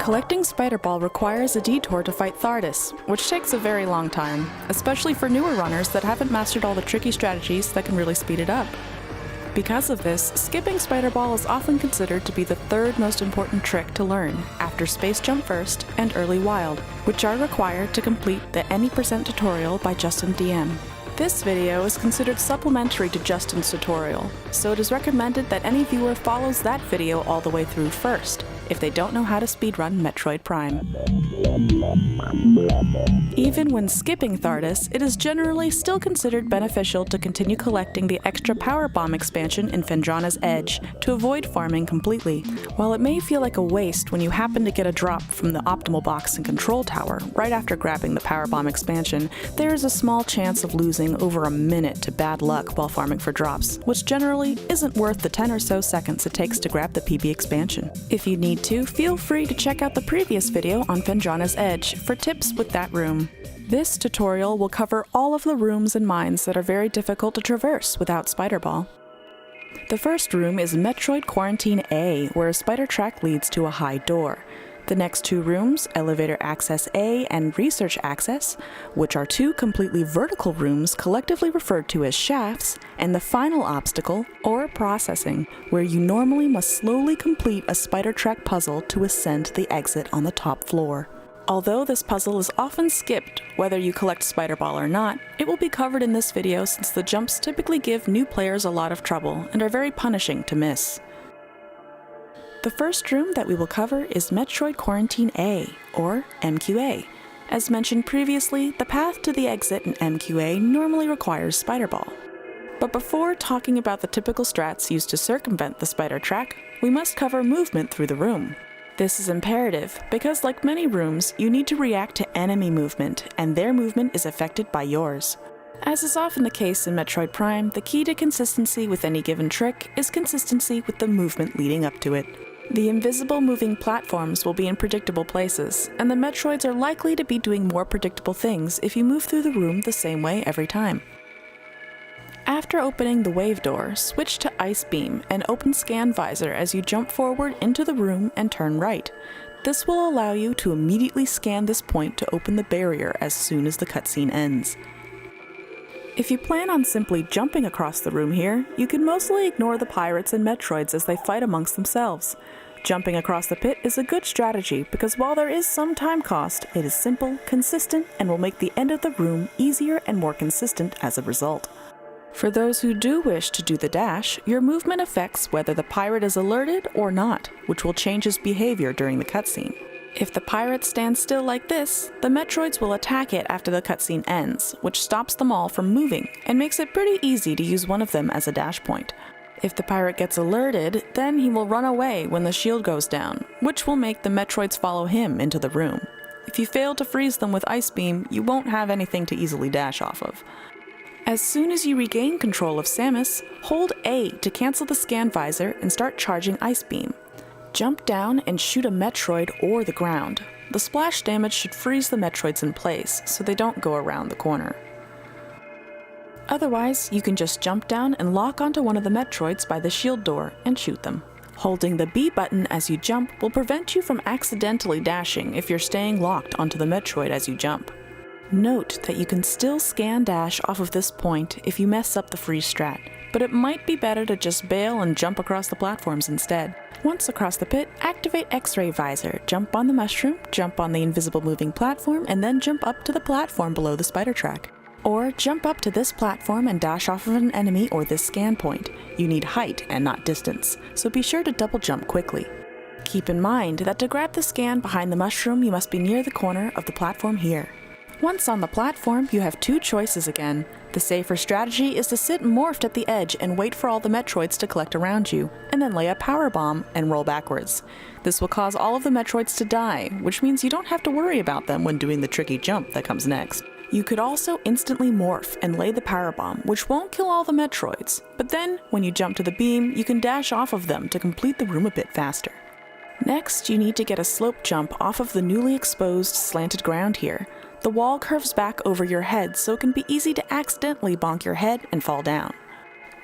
Collecting Spider Ball requires a detour to fight Thardus, which takes a very long time, especially for newer runners that haven't mastered all the tricky strategies that can really speed it up. Because of this, skipping Spider Ball is often considered to be the third most important trick to learn, after Space Jump First and Early Wild, which are required to complete the Any% tutorial by Justin DM. This video is considered supplementary to Justin's tutorial, so it is recommended that any viewer follows that video all the way through first, if they don't know how to speedrun Metroid Prime. Even when skipping Thardus, it is generally still considered beneficial to continue collecting the extra Power Bomb expansion in Phendrana's Edge to avoid farming completely. While it may feel like a waste when you happen to get a drop from the optimal box and control tower right after grabbing the Power Bomb expansion, there is a small chance of losing over a minute to bad luck while farming for drops, which generally isn't worth the 10 or so seconds it takes to grab the PB expansion. If you need to, feel free to check out the previous video on Phendrana's Edge for tips with that room. This tutorial will cover all of the rooms and mines that are very difficult to traverse without Spider Ball. The first room is Metroid Quarantine A, where a spider track leads to a high door. The next two rooms, Elevator Access A and Research Access, which are two completely vertical rooms collectively referred to as shafts, and the final obstacle, or Processing, where you normally must slowly complete a spider track puzzle to ascend the exit on the top floor. Although this puzzle is often skipped, whether you collect Spider Ball or not, it will be covered in this video since the jumps typically give new players a lot of trouble and are very punishing to miss. The first room that we will cover is Metroid Quarantine A, or MQA. As mentioned previously, the path to the exit in MQA normally requires Spider Ball. But before talking about the typical strats used to circumvent the spider track, we must cover movement through the room. This is imperative because, like many rooms, you need to react to enemy movement, and their movement is affected by yours. As is often the case in Metroid Prime, the key to consistency with any given trick is consistency with the movement leading up to it. The invisible moving platforms will be in predictable places, and the Metroids are likely to be doing more predictable things if you move through the room the same way every time. After opening the wave door, switch to Ice Beam and open Scan Visor as you jump forward into the room and turn right. This will allow you to immediately scan this point to open the barrier as soon as the cutscene ends. If you plan on simply jumping across the room here, you can mostly ignore the pirates and Metroids as they fight amongst themselves. Jumping across the pit is a good strategy because while there is some time cost, it is simple, consistent, and will make the end of the room easier and more consistent as a result. For those who do wish to do the dash, your movement affects whether the pirate is alerted or not, which will change his behavior during the cutscene. If the pirate stands still like this, the Metroids will attack it after the cutscene ends, which stops them all from moving, and makes it pretty easy to use one of them as a dash point. If the pirate gets alerted, then he will run away when the shield goes down, which will make the Metroids follow him into the room. If you fail to freeze them with Ice Beam, you won't have anything to easily dash off of. As soon as you regain control of Samus, hold A to cancel the Scan Visor and start charging Ice Beam. Jump down and shoot a Metroid or the ground. The splash damage should freeze the Metroids in place, so they don't go around the corner. Otherwise, you can just jump down and lock onto one of the Metroids by the shield door and shoot them. Holding the B button as you jump will prevent you from accidentally dashing if you're staying locked onto the Metroid as you jump. Note that you can still scan dash off of this point if you mess up the freeze strat, but it might be better to just bail and jump across the platforms instead. Once across the pit, activate X-Ray Visor, jump on the mushroom, jump on the invisible moving platform, and then jump up to the platform below the spider track. Or jump up to this platform and dash off of an enemy or this scan point. You need height and not distance, so be sure to double jump quickly. Keep in mind that to grab the scan behind the mushroom, you must be near the corner of the platform here. Once on the platform, you have two choices again. The safer strategy is to sit morphed at the edge and wait for all the Metroids to collect around you, and then lay a power bomb and roll backwards. This will cause all of the Metroids to die, which means you don't have to worry about them when doing the tricky jump that comes next. You could also instantly morph and lay the power bomb, which won't kill all the Metroids, but then, when you jump to the beam, you can dash off of them to complete the room a bit faster. Next, you need to get a slope jump off of the newly exposed slanted ground here. The wall curves back over your head, so it can be easy to accidentally bonk your head and fall down.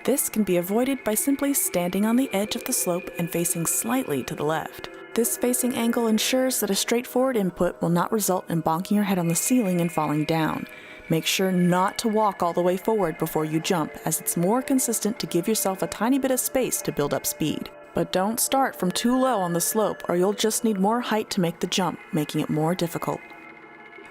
This can be avoided by simply standing on the edge of the slope and facing slightly to the left. This facing angle ensures that a straightforward input will not result in bonking your head on the ceiling and falling down. Make sure not to walk all the way forward before you jump, as it's more consistent to give yourself a tiny bit of space to build up speed. But don't start from too low on the slope, or you'll just need more height to make the jump, making it more difficult.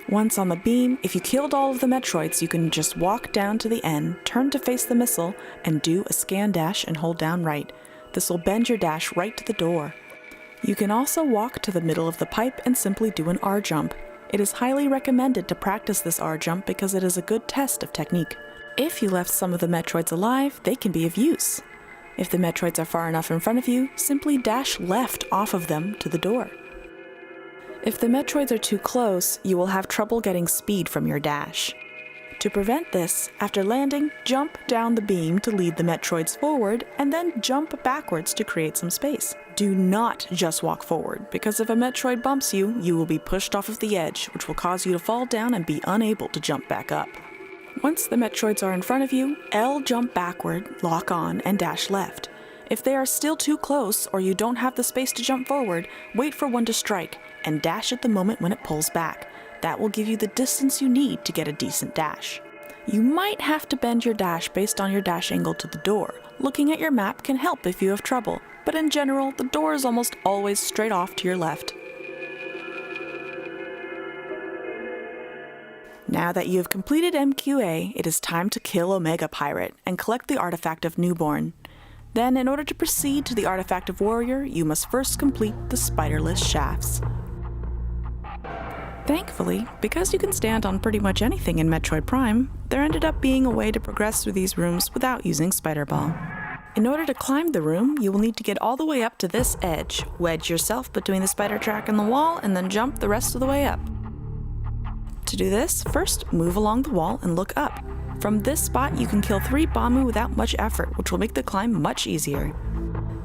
Once on the beam, if you killed all of the Metroids, you can just walk down to the end, turn to face the missile, and do a scan dash and hold down right. This will bend your dash right to the door. You can also walk to the middle of the pipe and simply do an R jump. It is highly recommended to practice this R jump because it is a good test of technique. If you left some of the Metroids alive, they can be of use. If the Metroids are far enough in front of you, simply dash left off of them to the door. If the Metroids are too close, you will have trouble getting speed from your dash. To prevent this, after landing, jump down the beam to lead the Metroids forward, and then jump backwards to create some space. Do not just walk forward, because if a Metroid bumps you, you will be pushed off of the edge, which will cause you to fall down and be unable to jump back up. Once the Metroids are in front of you, L jump backward, lock on, and dash left. If they are still too close, or you don't have the space to jump forward, wait for one to strike, and dash at the moment when it pulls back. That will give you the distance you need to get a decent dash. You might have to bend your dash based on your dash angle to the door. Looking at your map can help if you have trouble, but in general, the door is almost always straight off to your left. Now that you have completed MQA, it is time to kill Omega Pirate and collect the artifact of Newborn. Then, in order to proceed to the artifact of Warrior, you must first complete the spiderless shafts. Thankfully, because you can stand on pretty much anything in Metroid Prime, there ended up being a way to progress through these rooms without using Spider Ball. In order to climb the room, you will need to get all the way up to this edge, wedge yourself between the spider track and the wall, and then jump the rest of the way up. To do this, first move along the wall and look up. From this spot, you can kill 3 Bamu without much effort, which will make the climb much easier.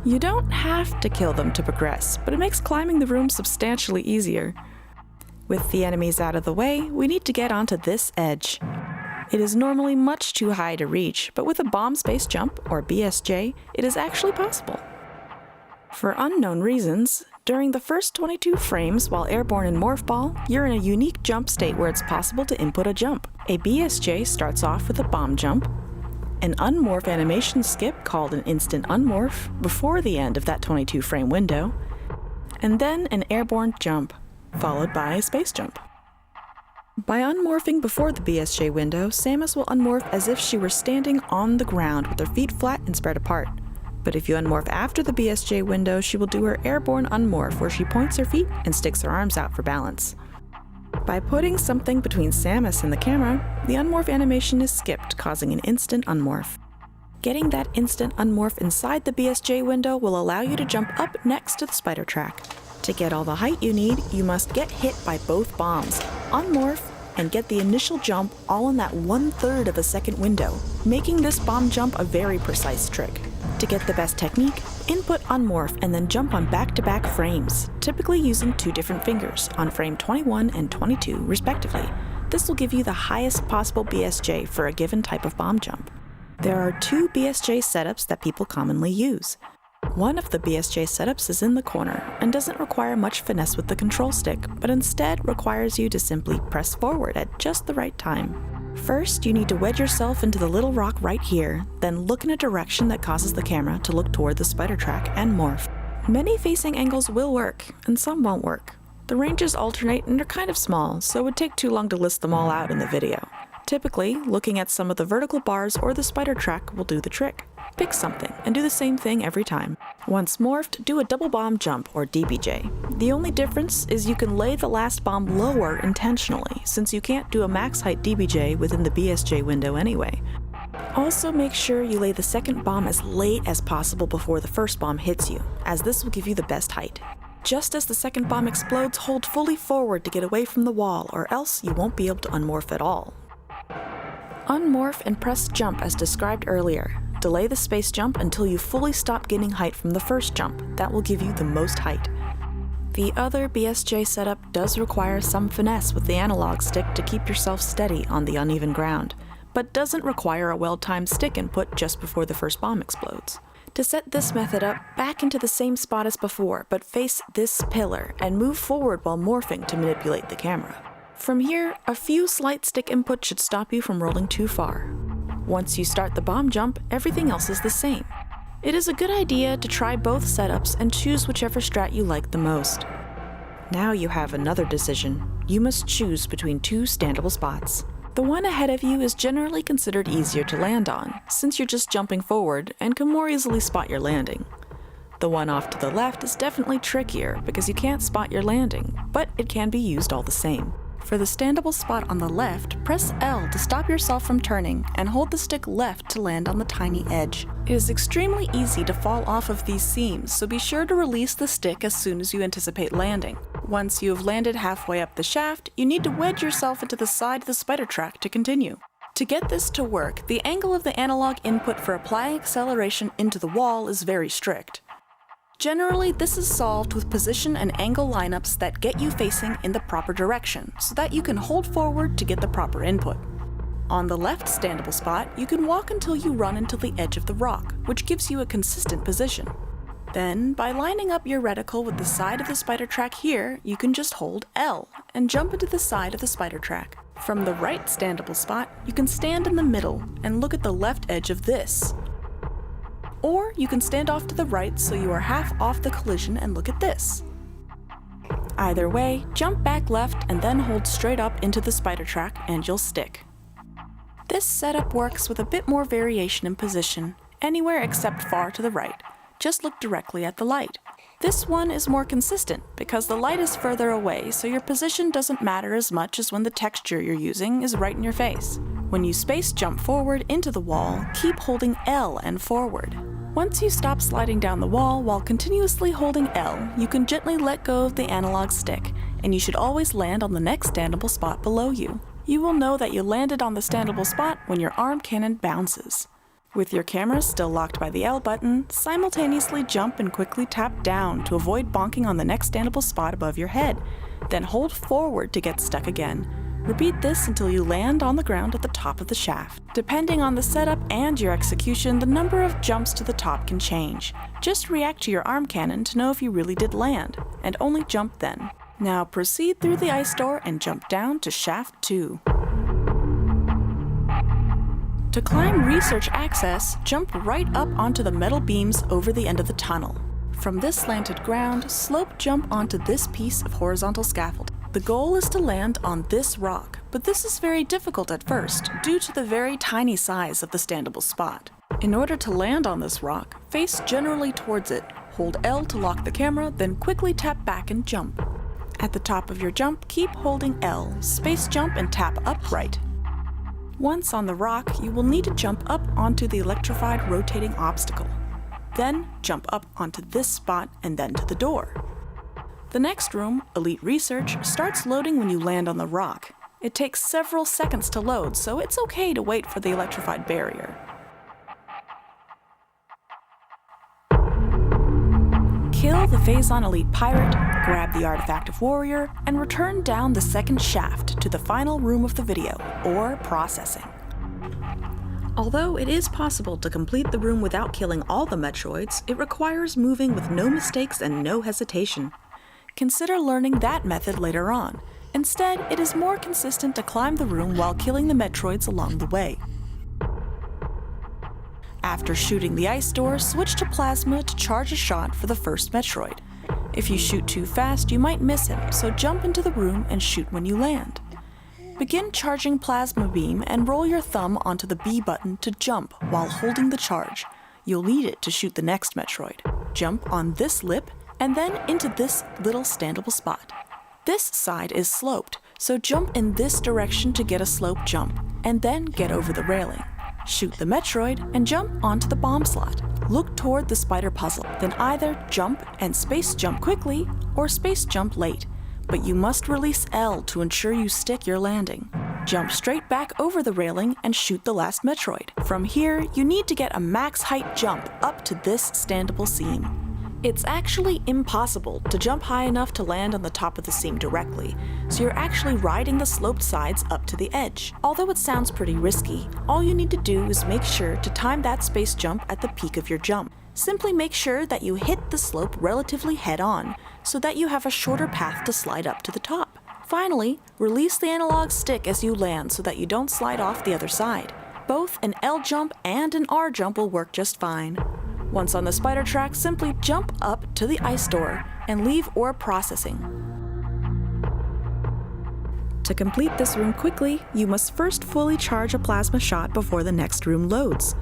You don't have to kill them to progress, but it makes climbing the room substantially easier. With the enemies out of the way, we need to get onto this edge. It is normally much too high to reach, but with a bomb space jump, or BSJ, it is actually possible. For unknown reasons, during the first 22 frames while airborne in Morph Ball, you're in a unique jump state where it's possible to input a jump. A BSJ starts off with a bomb jump, an unmorph animation skip called an instant unmorph before the end of that 22 frame window, and then an airborne jump, followed by a space jump. By unmorphing before the BSJ window, Samus will unmorph as if she were standing on the ground with her feet flat and spread apart. But if you unmorph after the BSJ window, she will do her airborne unmorph where she points her feet and sticks her arms out for balance. By putting something between Samus and the camera, the unmorph animation is skipped, causing an instant unmorph. Getting that instant unmorph inside the BSJ window will allow you to jump up next to the spider track. To get all the height you need, you must get hit by both bombs, unmorph, and get the initial jump all in that 1/3 of a second window, making this bomb jump a very precise trick. To get the best technique, input unmorph and then jump on back-to-back frames, typically using 2 different fingers, on frame 21 and 22 respectively. This will give you the highest possible BSJ for a given type of bomb jump. There are 2 BSJ setups that people commonly use. One of the BSJ setups is in the corner and doesn't require much finesse with the control stick, but instead requires you to simply press forward at just the right time. First, you need to wedge yourself into the little rock right here, then look in a direction that causes the camera to look toward the spider track and morph. Many facing angles will work, and some won't work. The ranges alternate and are kind of small, so it would take too long to list them all out in the video. Typically, looking at some of the vertical bars or the spider track will do the trick. Pick something and do the same thing every time. Once morphed, do a double bomb jump or DBJ. The only difference is you can lay the last bomb lower intentionally, since you can't do a max height DBJ within the BSJ window anyway. Also make sure you lay the second bomb as late as possible before the first bomb hits you, as this will give you the best height. Just as the second bomb explodes, hold fully forward to get away from the wall, or else you won't be able to unmorph at all. Unmorph and press jump as described earlier. Delay the space jump until you fully stop gaining height from the first jump. That will give you the most height. The other BSJ setup does require some finesse with the analog stick to keep yourself steady on the uneven ground, but doesn't require a well-timed stick input just before the first bomb explodes. To set this method up, back into the same spot as before, but face this pillar and move forward while morphing to manipulate the camera. From here, a few slight stick input should stop you from rolling too far. Once you start the bomb jump, everything else is the same. It is a good idea to try both setups and choose whichever strat you like the most. Now you have another decision. You must choose between two standable spots. The one ahead of you is generally considered easier to land on, since you're just jumping forward and can more easily spot your landing. The one off to the left is definitely trickier because you can't spot your landing, but it can be used all the same. For the standable spot on the left, press L to stop yourself from turning and hold the stick left to land on the tiny edge. It is extremely easy to fall off of these seams, so be sure to release the stick as soon as you anticipate landing. Once you have landed halfway up the shaft, you need to wedge yourself into the side of the spider track to continue. To get this to work, the angle of the analog input for applying acceleration into the wall is very strict. Generally, this is solved with position and angle lineups that get you facing in the proper direction, so that you can hold forward to get the proper input. On the left standable spot, you can walk until you run into the edge of the rock, which gives you a consistent position. Then, by lining up your reticle with the side of the spider track here, you can just hold L and jump into the side of the spider track. From the right standable spot, you can stand in the middle and look at the left edge of this. Or you can stand off to the right so you are half off the collision and look at this. Either way, jump back left and then hold straight up into the spider track and you'll stick. This setup works with a bit more variation in position, anywhere except far to the right. Just look directly at the light. This one is more consistent because the light is further away, so your position doesn't matter as much as when the texture you're using is right in your face. When you space jump forward into the wall, keep holding L and forward. Once you stop sliding down the wall while continuously holding L, you can gently let go of the analog stick, and you should always land on the next standable spot below you. You will know that you landed on the standable spot when your arm cannon bounces. With your camera still locked by the L button, simultaneously jump and quickly tap down to avoid bonking on the next standable spot above your head, then hold forward to get stuck again. Repeat this until you land on the ground at the top of the shaft. Depending on the setup and your execution, the number of jumps to the top can change. Just react to your arm cannon to know if you really did land, and only jump then. Now proceed through the ice door and jump down to shaft 2. To climb research access, jump right up onto the metal beams over the end of the tunnel. From this slanted ground, slope jump onto this piece of horizontal scaffold. The goal is to land on this rock, but this is very difficult at first due to the very tiny size of the standable spot. In order to land on this rock, face generally towards it, hold L to lock the camera, then quickly tap back and jump. At the top of your jump, keep holding L, space jump and tap upright. Once on the rock, you will need to jump up onto the electrified rotating obstacle. Then jump up onto this spot and then to the door. The next room, Elite Research, starts loading when you land on the rock. It takes several seconds to load, so it's okay to wait for the electrified barrier. Kill the Phazon Elite Pirate, grab the Artifact of Warrior, and return down the second shaft to the final room of the video, or processing. Although it is possible to complete the room without killing all the Metroids, it requires moving with no mistakes and no hesitation. Consider learning that method later on. Instead, it is more consistent to climb the room while killing the Metroids along the way. After shooting the ice door, switch to plasma to charge a shot for the first Metroid. If you shoot too fast, you might miss him, so jump into the room and shoot when you land. Begin charging plasma beam and roll your thumb onto the B button to jump while holding the charge. You'll need it to shoot the next Metroid. Jump on this lip and then into this little standable spot. This side is sloped, so jump in this direction to get a slope jump, and then get over the railing. Shoot the Metroid and jump onto the bomb slot. Look toward the spider puzzle, then either jump and space jump quickly or space jump late, but you must release L to ensure you stick your landing. Jump straight back over the railing and shoot the last Metroid. From here, you need to get a max height jump up to this standable seam. It's actually impossible to jump high enough to land on the top of the seam directly, so you're actually riding the sloped sides up to the edge. Although it sounds pretty risky, all you need to do is make sure to time that space jump at the peak of your jump. Simply make sure that you hit the slope relatively head-on, so that you have a shorter path to slide up to the top. Finally, release the analog stick as you land so that you don't slide off the other side. Both an L jump and an R jump will work just fine. Once on the spider track, simply jump up to the ice door and leave ore processing. To complete this room quickly, you must first fully charge a plasma shot before the next room loads.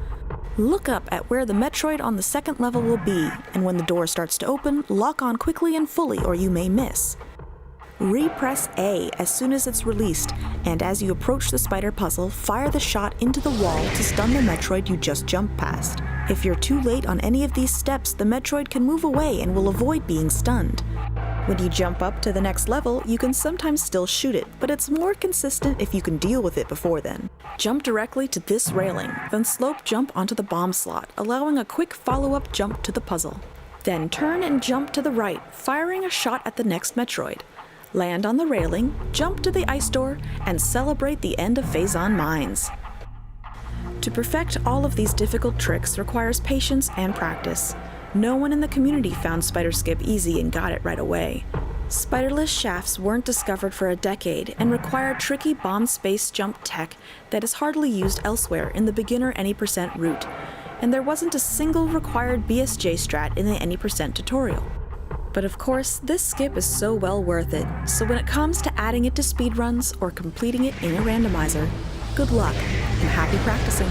Look up at where the Metroid on the second level will be, and when the door starts to open, lock on quickly and fully or you may miss. Repress A as soon as it's released, and as you approach the spider puzzle, fire the shot into the wall to stun the Metroid you just jumped past. If you're too late on any of these steps, the Metroid can move away and will avoid being stunned. When you jump up to the next level, you can sometimes still shoot it, but it's more consistent if you can deal with it before then. Jump directly to this railing, then slope jump onto the bomb slot, allowing a quick follow-up jump to the puzzle. Then turn and jump to the right, firing a shot at the next Metroid. Land on the railing, jump to the ice door, and celebrate the end of Phazon Mines. To perfect all of these difficult tricks requires patience and practice. No one in the community found Spider Skip easy and got it right away. Spiderless shafts weren't discovered for a decade and required tricky bomb space jump tech that is hardly used elsewhere in the beginner any percent route, and there wasn't a single required BSJ strat in the any percent tutorial. But of course, this skip is so well worth it, so when it comes to adding it to speedruns or completing it in a randomizer, good luck and happy practicing!